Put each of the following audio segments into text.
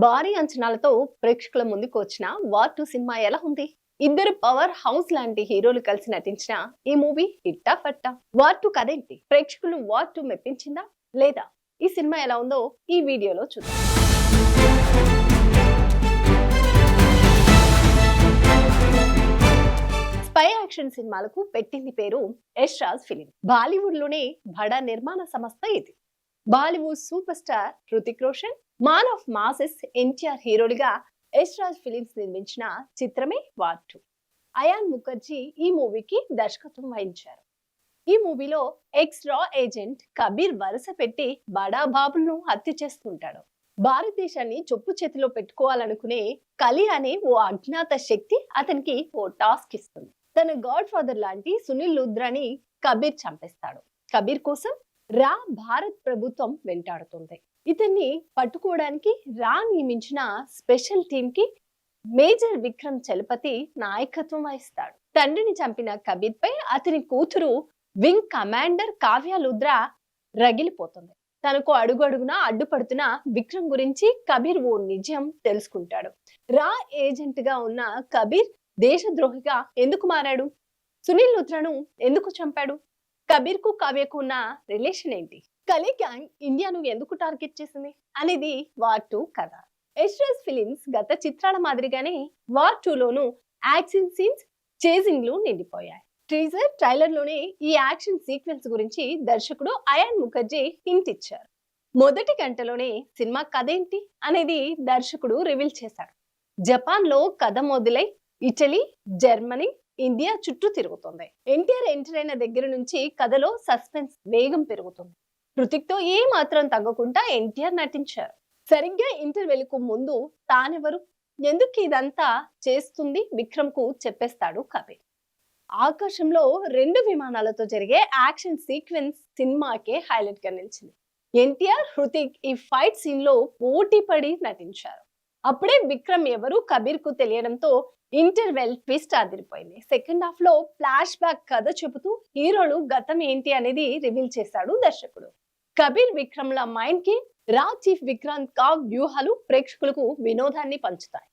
భారీ అంచనాలతో ప్రేక్షకుల ముందుకు వచ్చిన వార్ 2 సినిమా ఎలా ఉంది? ఇద్దరు పవర్ హౌస్ లాంటి హీరోలు కలిసి నటించిన ఈ మూవీ హిట్టా ఫట్టా? వార్ 2 కథేంటి? ప్రేక్షకులు వార్ 2 మెప్పించిందా లేదా? ఈ సినిమా ఎలా ఉందో ఈ వీడియోలో చూద్దాం. స్పై యాక్షన్ సినిమాలకు పెట్టింది పేరు యష్ రాజ్ ఫిలిం. బాలీవుడ్ లోనే బడా నిర్మాణ సంస్థ ఇది. Bollywood super star Hrithik Roshan, man of masses NTR హీరోలుగా యష్ రాజ్ ఫిలిమ్స్ నిర్మించిన చిత్రమే వార్ 2. అయాన్ ముఖర్జీ ఈ మూవీకి దర్శకత్వం వహించారు. ఈ మూవీలో ఎక్స్ రా ఏజెంట్ కబీర్ వరుస పెట్టి బడా బాబులను హత్య చేస్తుంటాడు. భారతదేశాన్ని చొప్పు చేతిలో పెట్టుకోవాలనుకునే కలి అనే ఓ అజ్ఞాత శక్తి అతనికి ఓ టాస్క్ ఇస్తుంది. తన గాడ్ ఫాదర్ లాంటి సునీల్ లుద్రాని కబీర్ చంపేస్తాడు. కబీర్ కోసం రా భారత్ ప్రభుత్వం వెంటాడుతుంది. ఇతన్ని పట్టుకోవడానికి రా నియమించిన స్పెషల్ టీమ్ కి మేజర్ విక్రమ్ చలపతి నాయకత్వం వహిస్తాడు. తండ్రిని చంపిన కబీర్ పై అతని కూతురు వింగ్ కమాండర్ కావ్య లుద్రా రగిలిపోతుంది. తనకు అడుగడుగునా అడ్డుపడుతున్న విక్రమ్ గురించి కబీర్ ఓ నిజం తెలుసుకుంటాడు. రా ఏజెంట్ గా ఉన్న కబీర్ దేశద్రోహిగా ఎందుకు మారాడు? సునీల్ లుద్రాను ఎందుకు చంపాడు? కబీర్ కు కావ్యకు ఉన్న రిలేషన్ ఏంటి? కలి గ్యాంగ్ ఇండియాను ఎందుకు టార్గెట్ చేసింది అనేది వార్ 2 కథ. యష్ రాజ్ ఫిలిమ్స్ గత చిత్రాల మాదిరిగానే వార్ 2 లోను యాక్షన్ సీన్స్, చేజింగ్లు నిండిపోయాయి. టీజర్, ట్రైలర్ లోనే ఈ యాక్షన్ సీక్వెన్స్ గురించి దర్శకుడు అయాన్ ముఖర్జీ హింట్ ఇచ్చారు. మొదటి గంటలోనే సినిమా కథ ఏంటి అనేది దర్శకుడు రివీల్ చేశాడు. జపాన్ లో కథ మొదలై ఇటలీ, జర్మనీ, ఇండియా చుట్టూ తిరుగుతుంది. ఎన్టీఆర్ ఎంటర్ అయిన దగ్గర నుంచి కథలో సస్పెన్స్ వేగం పెరుగుతుంది. హృతిక్ తో ఏ మాత్రం తగ్గకుండా ఎన్టీఆర్ నటించారు. సరిగ్గా ఇంటర్వెల్ కు ముందు తానెవరు, ఎందుకు ఇదంతా చేస్తుంది విక్రమ్ కు చెప్పేస్తాడు కబీర్. ఆకాశంలో 2 విమానాలతో జరిగే యాక్షన్ సీక్వెన్స్ సినిమాకే హైలైట్ గా నిలిచింది. ఎన్టీఆర్, హృతిక్ ఈ ఫైట్ సీన్ లో పోటీ పడి నటించారు. అప్పుడే విక్రమ్ ఎవరు కబీర్ కు తెలియడంతో ఇంటర్వెల్ ట్విస్ట్ అదిరిపోయింది. సెకండ్ హాఫ్ లో ఫ్లాష్ బ్యాక్ కథ చెబుతూ హీరోలు గతం ఏంటి అనేది రివీల్ చేశాడు దర్శకుడు. కబీర్, విక్రమ్ ల మైండ్ కి రా చీఫ్ విక్రాంత్ కా వ్యూహాలు ప్రేక్షకులకు వినోదాన్ని పంచుతాయి.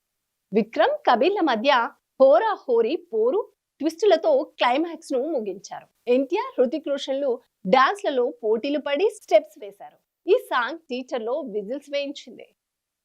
విక్రమ్, కబీర్ల మధ్య హోరా హోరీ పోరు ట్విస్టులతో క్లైమాక్స్ ను ముగించారు. ఎన్టీఆర్, హృతిక్ రోషన్లు డాన్స్లలో పోటీలు పడి స్టెప్స్ వేశారు. ఈ సాంగ్ థియేటర్ లో విజిల్స్ వేయించింది.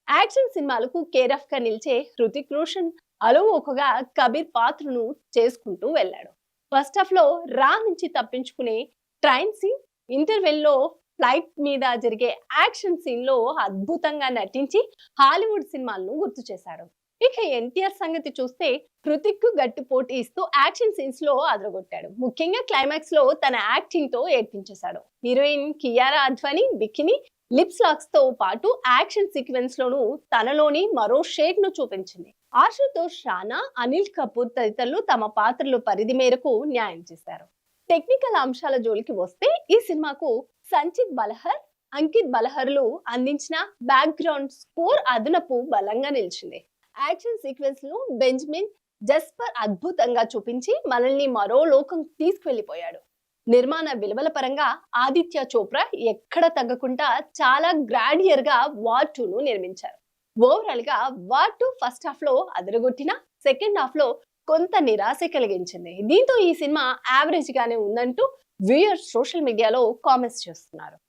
యాక్షన్ సినిమాలకు కేరఫ్ గా నిలిచే హృతిక్ రోషన్ అలవోకగా కబీర్ పాత్రను చేసుకుంటూ వెళ్ళాడు. ఫస్ట్ హాఫ్ లో రా నుంచి తప్పించుకునే ట్రైన్ సీన్, ఇంటర్వెల్ లో ఫ్లైట్ మీద జరిగే యాక్షన్ సీన్ లో అద్భుతంగా నటించి హాలీవుడ్ సినిమాలను గుర్తు చేశాడు. ఇక ఎన్టీఆర్ సంగతి చూస్తే హృతిక్ కు గట్టి పోటీ ఇస్తూ యాక్షన్ సీన్స్ లో అదరగొట్టాడు. ముఖ్యంగా క్లైమాక్స్ లో తన యాక్టింగ్ తో ఏడ్పించేశాడు. Heroine Kiara Advani bikini, lips locks తో పాటు యాక్షన్ సీక్వెన్స్ లోను తనలోని మరో షేడ్ ను చూపించింది. ఆశుతోష్ రాణా, అనిల్ కపూర్ తదితరులు తమ పాత్రలు పరిధి మేరకు న్యాయం చేశారు. టెక్నికల్ అంశాల జోలికి వస్తే ఈ సినిమాకు సంచిత్ బలహర్, అంకిత్ బలహర్లు అందించిన బ్యాక్గ్రౌండ్ స్కోర్ అదనపు బలంగా నిలిచింది. యాక్షన్ సీక్వెన్స్ లో బెంజమిన్ జస్పర్ అద్భుతంగా చూపించి మనల్ని మరో లోకం తీసుకువెళ్లిపోయాడు. నిర్మాణ విలువల పరంగా ఆదిత్య చోప్రా ఎక్కడ తగ్గకుండా చాలా గ్రాడియర్ గా వార్ 2 ను నిర్మించారు. ఓవరాల్ గా వార్ 2 ఫస్ట్ హాఫ్ లో అదరగొట్టిన, సెకండ్ హాఫ్ లో కొంత నిరాశ కలిగించింది. దీంతో ఈ సినిమా యావరేజ్ గానే ఉందంటూ వ్యూయర్స్ సోషల్ మీడియాలో కామెంట్స్ చేస్తున్నారు.